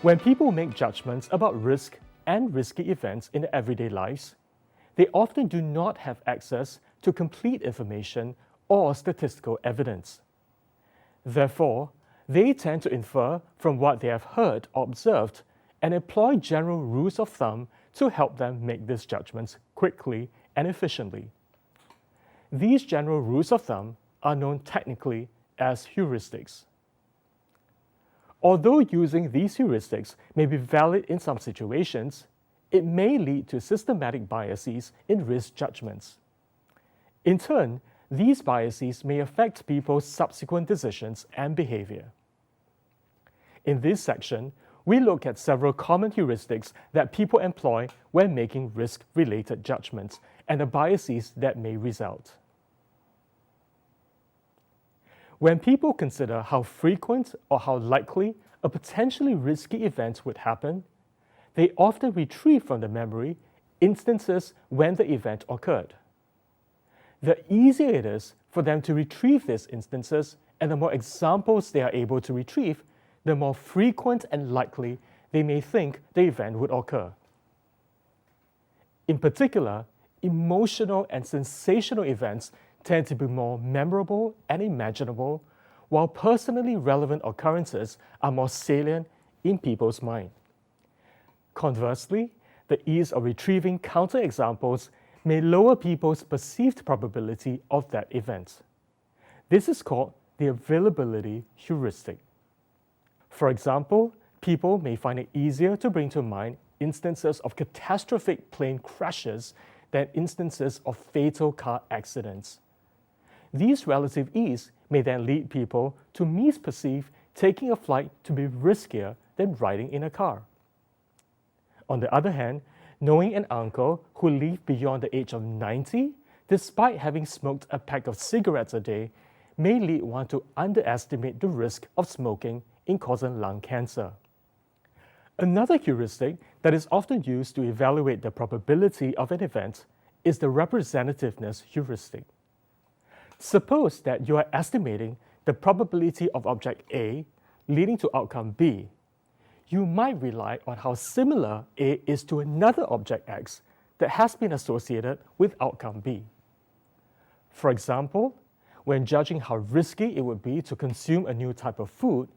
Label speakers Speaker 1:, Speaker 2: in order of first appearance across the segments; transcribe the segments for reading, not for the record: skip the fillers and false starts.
Speaker 1: When people make judgments about risk and risky events in their everyday lives, they often do not have access to complete information or statistical evidence. Therefore, they tend to infer from what they have heard or observed and employ general rules of thumb to help them make these judgments quickly and efficiently. These general rules of thumb are known technically as heuristics. Although using these heuristics may be valid in some situations, it may lead to systematic biases in risk judgments. In turn, these biases may affect people's subsequent decisions and behavior. In this section, we look at several common heuristics that people employ when making risk-related judgments and the biases that may result. When people consider how frequent or how likely a potentially risky event would happen, they often retrieve from the memory instances when the event occurred. The easier it is for them to retrieve these instances and the more examples they are able to retrieve, the more frequent and likely they may think the event would occur. In particular, emotional and sensational events tend to be more memorable and imaginable, while personally relevant occurrences are more salient in people's mind. Conversely, the ease of retrieving counterexamples may lower people's perceived probability of that event. This is called the availability heuristic. For example, people may find it easier to bring to mind instances of catastrophic plane crashes than instances of fatal car accidents. These relative ease may then lead people to misperceive taking a flight to be riskier than riding in a car. On the other hand, knowing an uncle who lived beyond the age of 90, despite having smoked a pack of cigarettes a day, may lead one to underestimate the risk of smoking in causing lung cancer. Another heuristic that is often used to evaluate the probability of an event is the representativeness heuristic. Suppose that you are estimating the probability of object A leading to outcome B. You might rely on how similar A is to another object X that has been associated with outcome B. For example, when judging how risky it would be to consume a new type of food,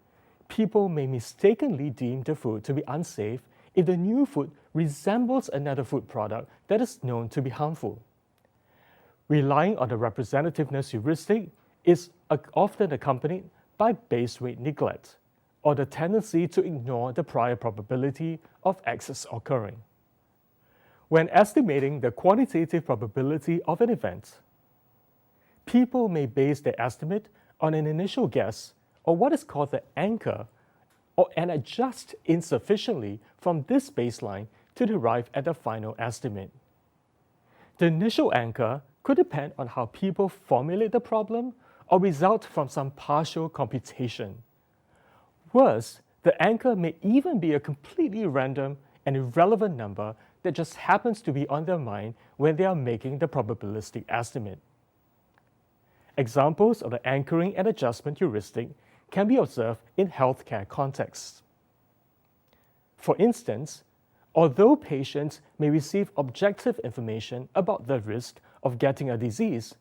Speaker 1: people may mistakenly deem the food to be unsafe if the new food resembles another food product that is known to be harmful. Relying on the representativeness heuristic is often accompanied by base rate neglect, or the tendency to ignore the prior probability of X's occurring. When estimating the quantitative probability of an event, people may base their estimate on an initial guess, or what is called the anchor, and adjust insufficiently from this baseline to derive at the final estimate. The initial anchor could depend on how people formulate the problem or result from some partial computation. Worse, the anchor may even be a completely random and irrelevant number that just happens to be on their mind when they are making the probabilistic estimate. Examples of the anchoring and adjustment heuristic can be observed in healthcare contexts. For instance, although patients may receive objective information about the risk of getting a disease,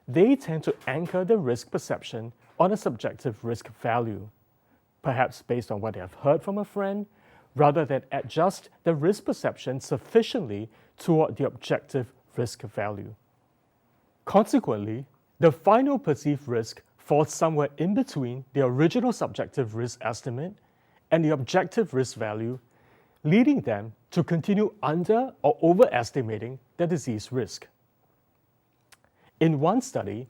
Speaker 1: they tend to anchor the risk perception on a subjective risk value, perhaps based on what they have heard from a friend, rather than adjust the risk perception sufficiently toward the objective risk value. Consequently, the final perceived risk falls somewhere in between the original subjective risk estimate and the objective risk value, leading them to continue under or overestimating the disease risk. In one study,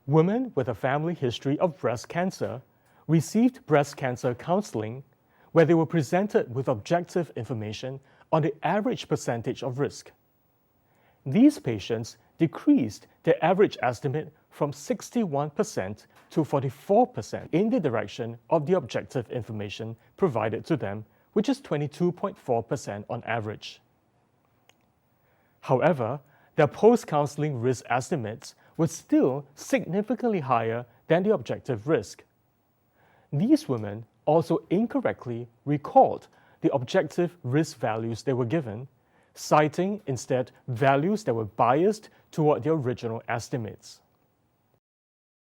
Speaker 1: women with a family history of breast cancer received breast cancer counseling where they were presented with objective information on the average percentage of risk. These patients decreased their average estimate from 61% to 44% in the direction of the objective information provided to them, which is 22.4% on average. However, their post-counseling risk estimates were still significantly higher than the objective risk. These women also incorrectly recalled the objective risk values they were given, citing instead values that were biased toward their original estimates.